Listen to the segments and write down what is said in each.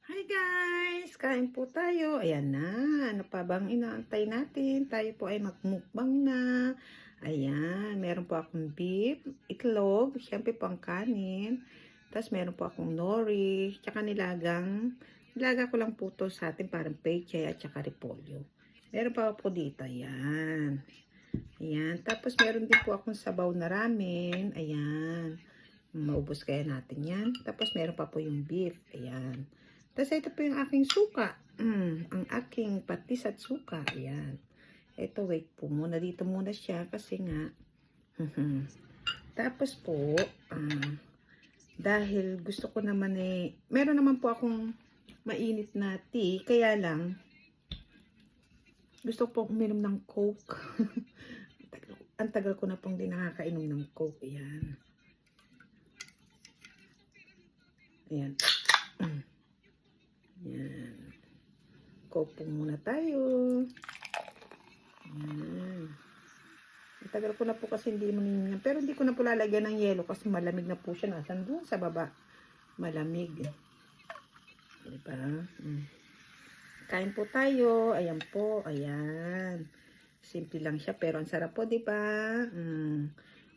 Hi guys! Kain po tayo. Ayan na. Ano pa bang inaantay natin? Tayo po ay magmukbang na. Ayan. Meron po akong beef, itlog, syempre po ang kanin. Tapos meron po akong nori, tsaka nilaga ko lang po to sa atin parang peche at tsaka repolyo. Meron pa po dito. Ayan. Ayan. Tapos meron din po akong sabaw na ramen. Ayan. Maubos kaya natin yan. Tapos meron pa po yung beef. Ayan. Tapos ito po yung aking suka. Ang aking patis at suka. Ayan. Ito, wait po muna. Dito muna siya kasi nga. Tapos po, dahil gusto ko naman meron naman po akong mainit na tea. Kaya lang, gusto ko po uminom ng Coke. Ang tagal ko na pong di nakakainom ng Coke. Ayan. Ayan. Ayan. Coke po muna tayo. Ayan. Ang tagal ko na po kasi hindi maninom. Pero hindi ko na po lalagyan ng yelo kasi malamig na po siya. Nasaan doon sa baba? Malamig. Diba? Kain po tayo. Ayan po. Ayan. Simple lang siya pero ang sarap po, diba?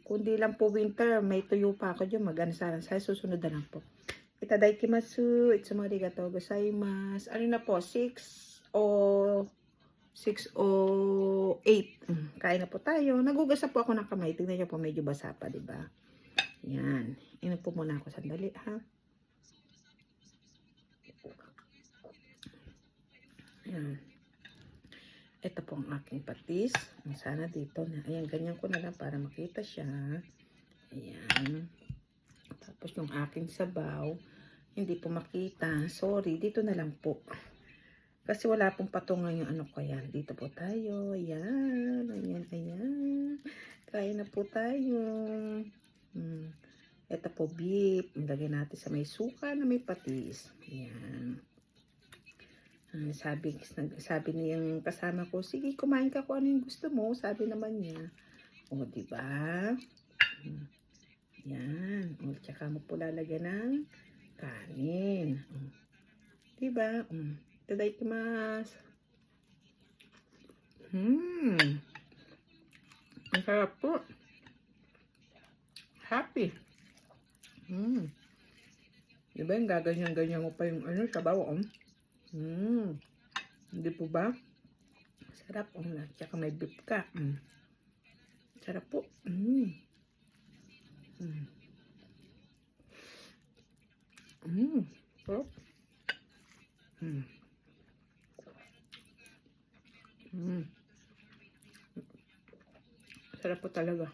Kundi lang po winter, may tuyo pa ako dyan. Mag-anasaran sa susunod na lang po. Itadaikimasu. Itsumo arigatou gozaimasu. Ano na po? 6 o 8. Kain na po tayo. Nagugas na po ako ng kamay. Tingnan nyo po, medyo basa pa, diba? Yan. Inom po muna ako sandali, ha? Yan. Ito po ang aking patis. Sana dito na. Ayan, ganyan ko na lang para makita siya. Ayan. Tapos yung aking sabaw, hindi po makita. Sorry, dito na lang po. Kasi wala pong patungan yung ano ko yan. Dito po tayo. Ayan. Ayan, ayan. Kain na po tayo. Ito po beef. Ilagay natin sa may suka na may patis. Ayan. Sabi niyang kasama ko, sige, kumain ka kung ano yung gusto mo. Sabi naman niya. O, diba? Yan. O, tsaka mo po lalagyan ng kanin. Diba? Itadaikimasu. Ang sarap po. Happy. Diba yung gaganyan-ganyan mo pa yung ano, sabaw, Hindi po ba? Sarap. Tsaka may beef ka. Sarap po. Sarap. Sarap po talaga.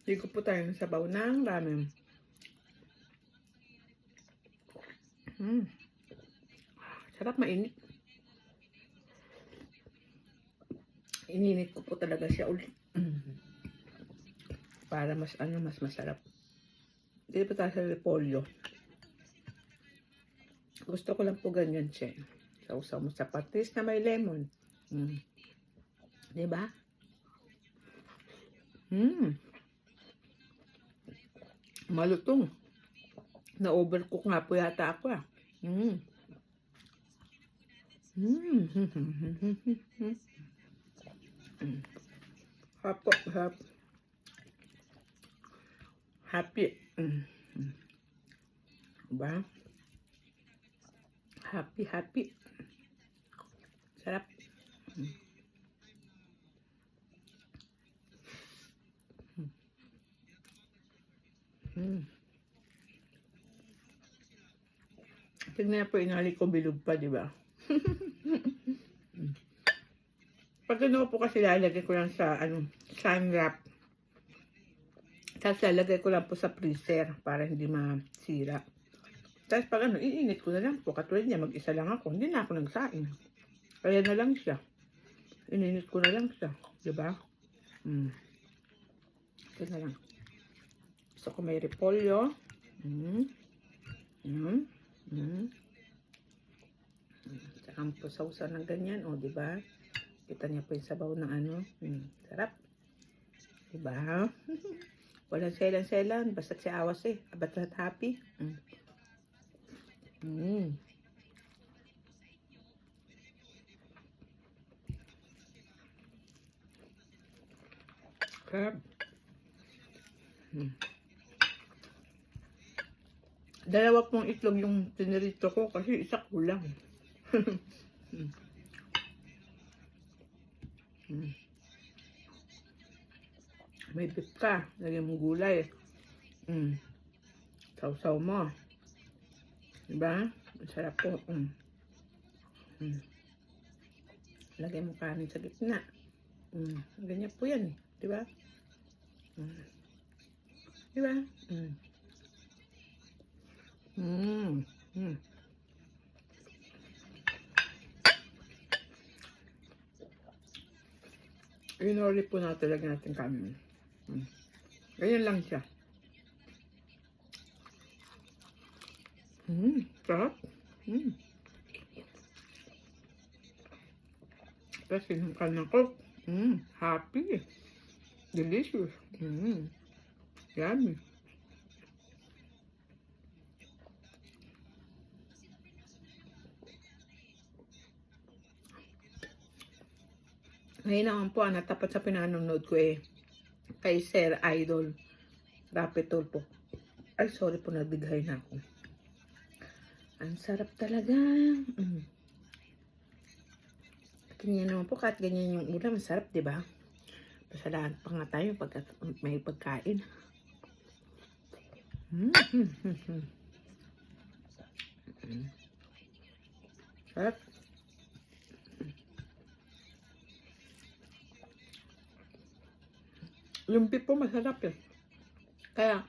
Ligo po tayo ng sabaw ng ramen. Sarap, mainit. Ininit ko po talaga siya ulit. Para mas masarap. Dito po tayo sa repolyo. Gusto ko lang po ganyan siya. Sausaw mo sa patis na may lemon. Diba? Malutong. Na-overcook nga po yata ako. Happy. Diba? Happy. Sarap. Tignan po, inali ko bilog pa, diba? Pag ano po kasi lalagay ko lang sa sun wrap. Tapos lalagay ko lang po sa freezer para hindi masira. Tapos pag iinit ko na lang po. Katulad niya, mag-isa lang ako. Hindi na ako nagsain. Kaya na lang siya. Ininit ko na lang siya. Diba? Ito na lang. Gusto ko may repolyo. Saka po sausa ng ganyan. O, diba? Kita niya po yung sabaw ng sarap. Diba? Walang selan-selan. Basta't si awas Basta't happy. Sarap. Dalawa pong itlog yung tinirito ko kasi isa kulang. May beef ka, lagyan mo gulay. Sausaw mo. Diba? Masarap po. Lagyan mo kanin sa gitna. Ganyan po yan. Diba? Diba? Inoli po natin, lagyan natin kanin. Ganyan lang siya. Sarap. Tapos yung kanin ko. Happy. Delicious. Yummy. Ngayon naman po, natapat sa pinanonood ko kay Sir Idol Rapitol po. Ay, sorry po, nabighay na ako. Ang sarap talaga. Ganyan naman po, kahit ganyan yung ulam, masarap, diba? Pasalamat pa nga tayo pag may pagkain. Sarap. Yung beef po masarap eh. Kaya,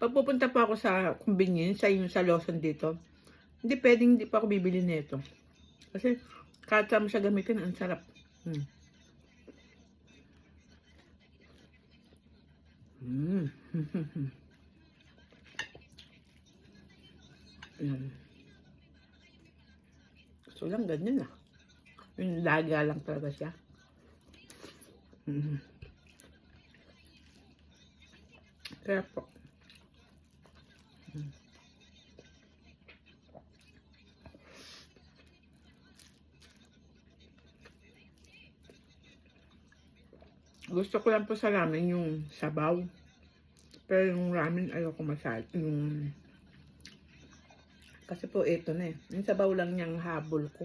pag pupunta po ako sa convenience, sa Lawson dito, hindi pa ako bibili nito. Kasi, kahit saan mo siya gamitin, ang sarap. So lang, ganyan ah. Yung laga lang talaga siya. Kaya po. Gusto ko lang po sa ramen yung sabaw. Pero yung ramen ayoko masyado. Kasi po ito na eh. Yung sabaw lang niyang habol ko.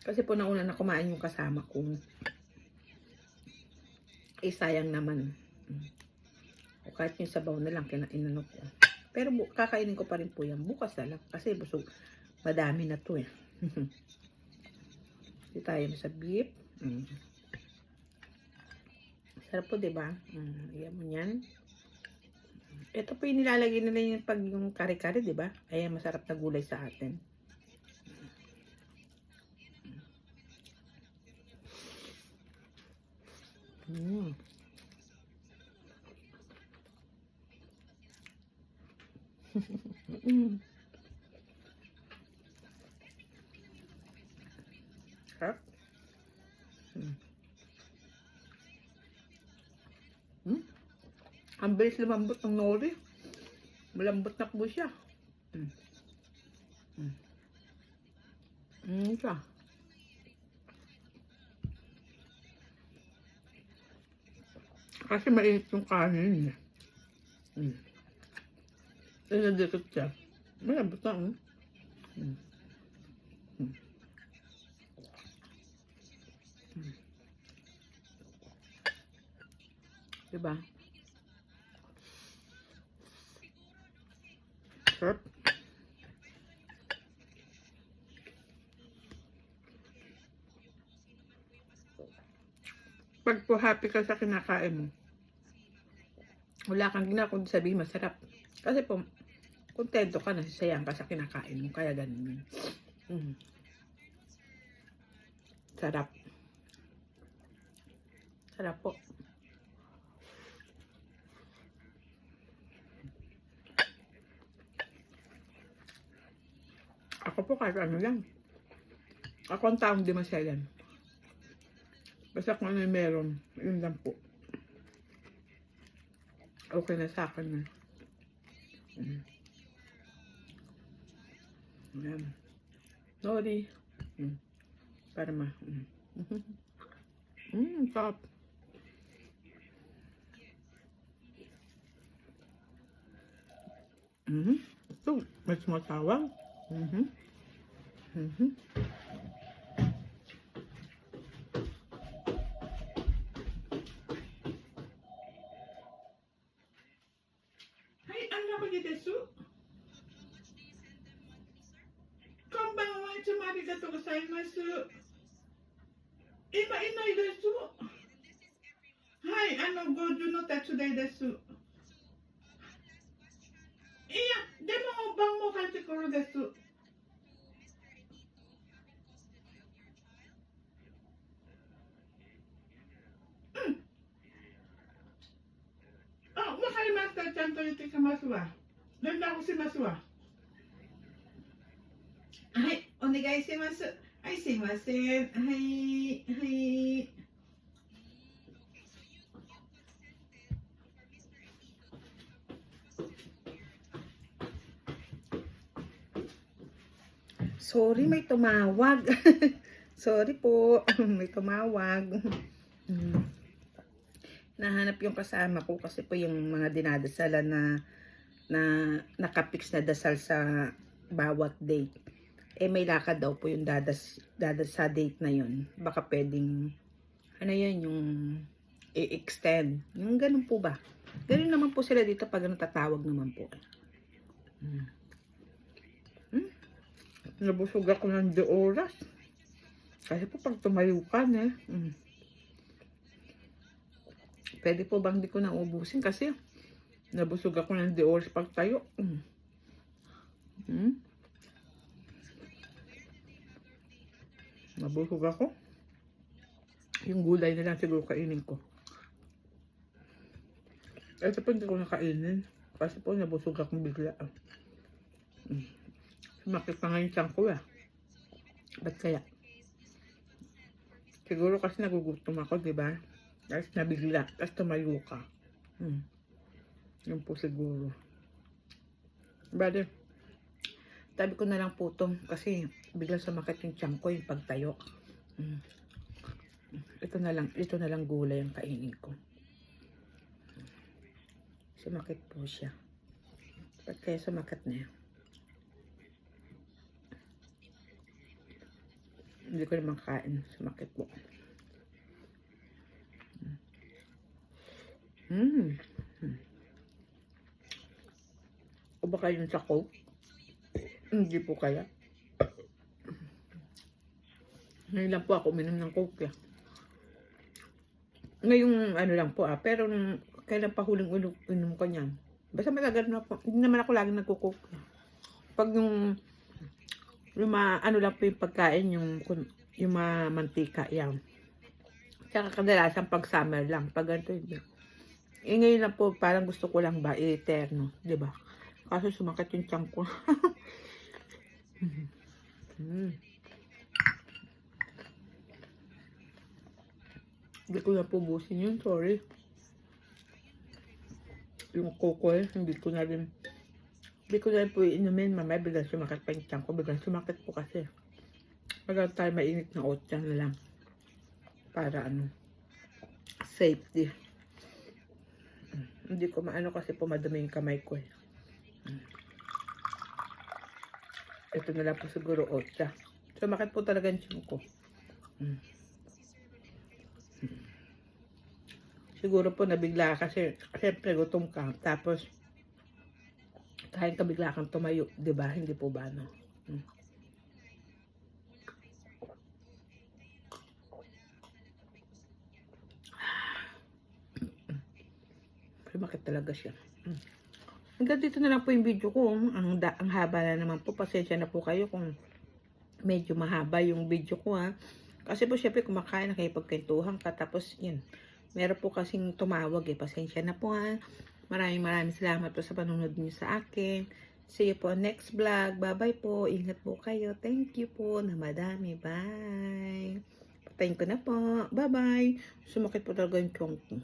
Kasi po nauna na kumain yung kasama ko. Sayang naman. O kahit yung sabaw na lang inano ko. Pero kakainin ko pa rin po yan. Bukas na lang. Kasi busog. Madami na to eh. Hindi tayo sa beef. Sarap po, diba? Ayan mo yan. Ito po yung nilalagay nila yung pag yung kare-kare, diba? Ayan, masarap na gulay sa atin. Sarap. Ang bilis lumambot ng nori. Malambot na po siya. Siya. Kasi mainit yung kanin niya. Nadikot siya. Malambot na. Diba? Sarap. Pag po happy ka sa kinakain mo, wala kang gina kundi sabihin masarap. Kasi po, kontento ka, nasisayang ka sa kinakain mo. Kaya ganun. Sarap. Sarap po. Ako po kahit ano lang. Ako ang taong di masayan. Basta kung ano yung meron, yun lang po. Okay na sa akin na. Ayan. Sorry. Para ma. Sarap. Ito, may sumatawag. Mhm. Mhm. Hey, ano ba dito su? Konbanwa, arigatou gozaimasu. Ima inai desu. Hai, goju no tatsudai desu. Iya, demo bang mo kate koro desu. Ah, wakarimashita. Chanto yute kamasu wa. Lenda shimasu wa. Hai, onegai shimasu. Hai, sumimasen. Hai, hai. Sorry, may tumawag. Sorry po, may tumawag. Nahanap yung kasama ko kasi po yung mga dinadasalan na nakapix na dasal sa bawat date. Eh may lakad daw po yung dadas sa date na yun. Baka pwedeng yun yung i-extend. Yung ganun po ba? Ganun naman po sila dito pag natatawag naman po. Nabusog ako ng 2 oras. Kasi po pag tumayo ka na, pwede po bang di ko na ubusin kasi nabusog ako ng 2 oras pag tayo. Nabusog ako. Yung gulay na lang siguro kainin ko. Ito po hindi ko nakainin. Kasi po nabusog akong bigla. Sumakit na ngayon siyang ko Ba't kaya? Siguro kasi nagugutom ako, di ba? Tapos nabigla, tapos tumayo ka. Yun po siguro. Bale, tabi ko na lang po ito kasi biglang sumakit yung tiyan ko yung pagtayo. Ito na lang gulay ang kainin ko. Sumakit po siya. Ba't kaya sumakit na yan? Hindi ko naman kain. Sumakit po. O baka yun sa Coke? Hindi po kaya. Ngayon lang po ako uminom ng Coke. Ngayong lang po pero kailan pa huling inom ko niyan. Basta matagal na po. Hindi naman ako laging nagko-Coke. Pag yung lang po yung pagkain, yung mantika, yan. Tsaka kadalasan pag summer lang, pag ganito hindi. Ngayon lang po, parang gusto ko lang ba, eterno, di ba? Kaso sumakit yung tiyan ko. Hindi ko na po busin yun, sorry. Yung coco hindi ko na rin po inumin, mamaya biglang sumakit pa yung tiyan ko. Biglang sumakit po kasi. Pag tayo mainit na otsa na lang. Para safety. Hindi ko maano kasi po madumi yung kamay ko Ito na lang po siguro otsa. Sumakit po talaga yung tiyan ko. Siguro po nabigla kasi siyempre gutom ka. Tapos kain ka bigla kang tumayo, 'di ba? Hindi po ba Sumakit talaga siya. Hanggang dito na lang po yung video ko. Ang haba na naman po. Pasensya na po kayo kung medyo mahaba yung video ko Kasi po syempre kumakain na kayo pagkwentuhan ka. Tapos yun. Meron po kasing tumawag Pasensya na po Maraming salamat po sa panunod niyo sa akin. See you po next vlog. Bye-bye po. Ingat po kayo. Thank you po na madami. Bye. Patayin ko na po. Bye-bye. Sumakit po talaga yung chong ko.